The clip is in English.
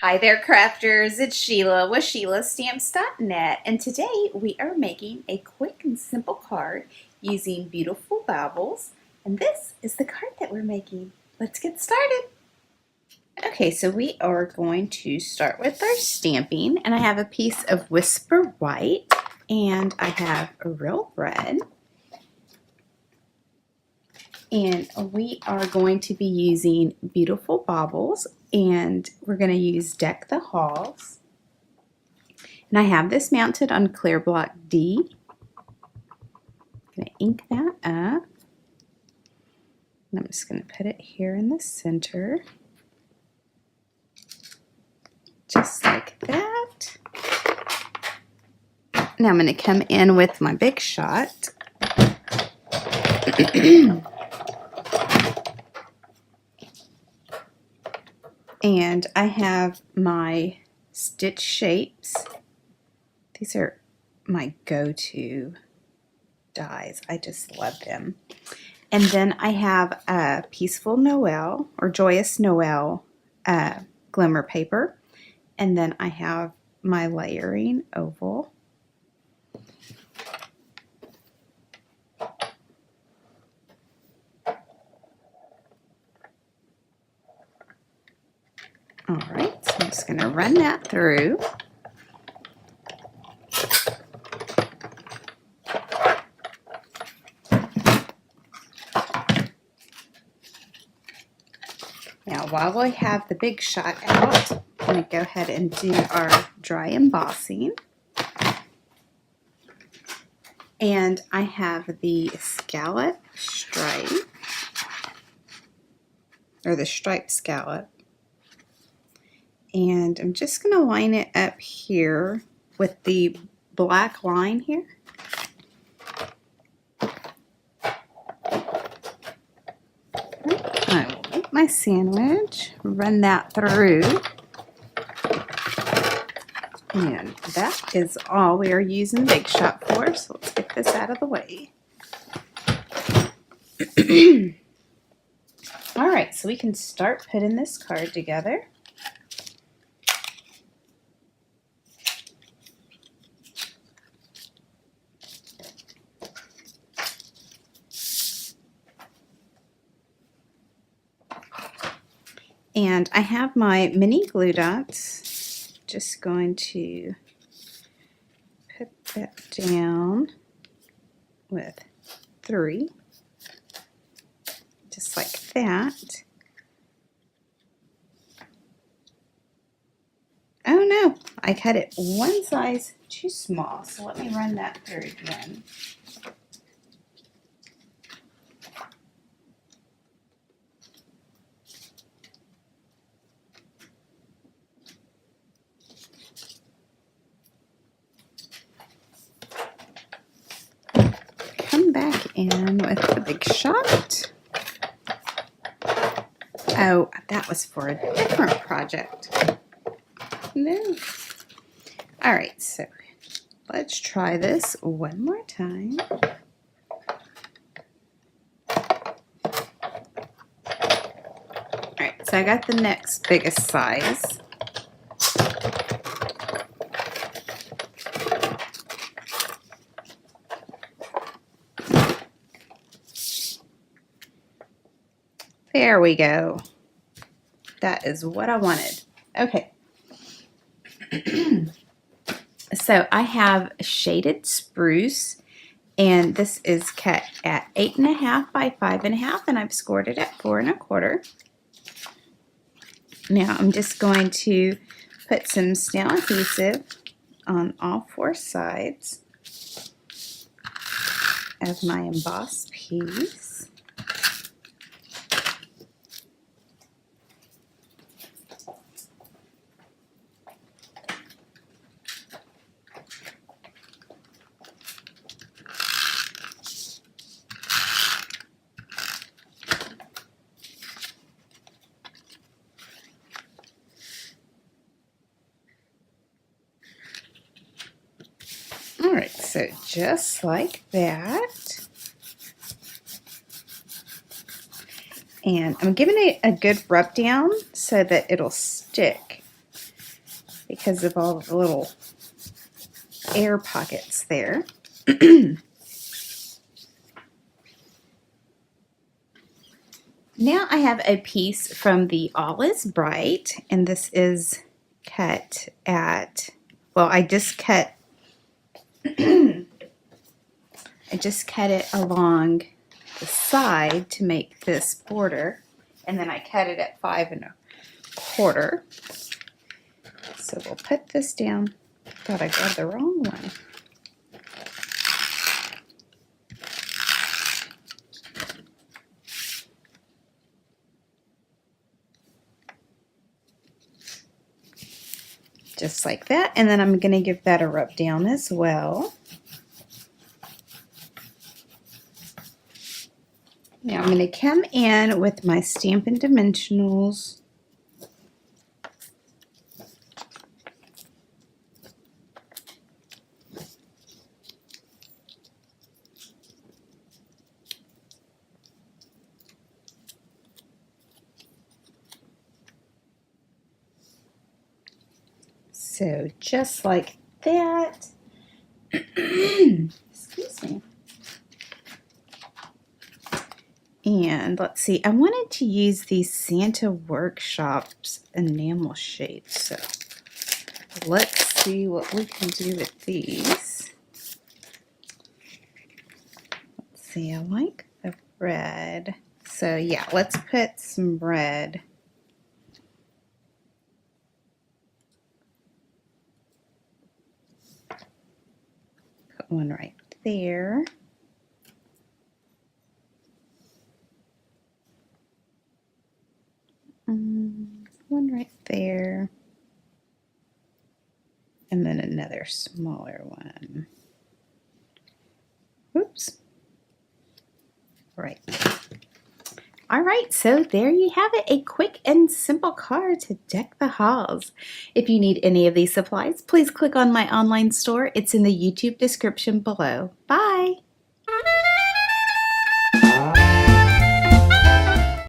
Hi there, crafters. It's Sheila with SheilaStamps.net, and today we are making a quick and simple card using beautiful baubles, and this is the card that we're making. Let's get started. Okay, so we are going to start with our stamping, and I have a piece of Whisper White, and I have a real red, and we are going to be using beautiful baubles, and we're going to use Deck the Halls. And I have this mounted on clear block D. I'm going to ink that up. And I'm just going to put it here in the center. Just like that. Now I'm going to come in with my Big Shot. And I have my stitch shapes. These are my go-to dies. I just love them. And then I have a Peaceful Noel or Joyous Noel glimmer paper. And then I have my layering oval. Alright, so I'm just going to run that through. Now, while we have the Big Shot out, I'm going to go ahead and do our dry embossing. And I have the scallop stripe, or the striped scallop. And I'm just going to line it up here with the black line here. I will make my sandwich, run that through. And that is all we are using Big Shot for, so let's get this out of the way. Alright, so we can start putting this card together. And I have my mini glue dots. Just going to put that down with 3. Just like that. Oh no, I cut it one size too small. So let me run that through again. Back in with the Big Shot. Oh, that was for a different project. No. Alright, so let's try this one more time. Alright, so I got the next biggest size. There we go. That is what I wanted. Okay. So I have shaded spruce, and this is cut at 8.5 by 5.5, and I've scored it at 4 1/4. Now I'm just going to put some SNAIL adhesive on all 4 sides of my embossed piece. Alright, so just like that. And I'm giving it a good rub down so that it'll stick. because of all the little air pockets there. Now I have a piece from the All Is Bright, and this is cut at, well, I just cut it along the side to make this border, and then I cut it at 5 1/4. So we'll put this down. Thought I grabbed the wrong one. Just like that, and then I'm going to give that a rub down as well. Now I'm going to come in with my Stampin' Dimensionals. So just like that. Excuse me. And let's see, I wanted to use these Santa Workshops enamel shades. So let's see what we can do with these. Let's see, I like the red. So yeah, let's put some red. Put one right there. One right there. And then another smaller one. Oops. Right. All right, so there you have it, a quick and simple card to deck the halls. If you need any of these supplies, please click on my online store. It's in the YouTube description below. Bye.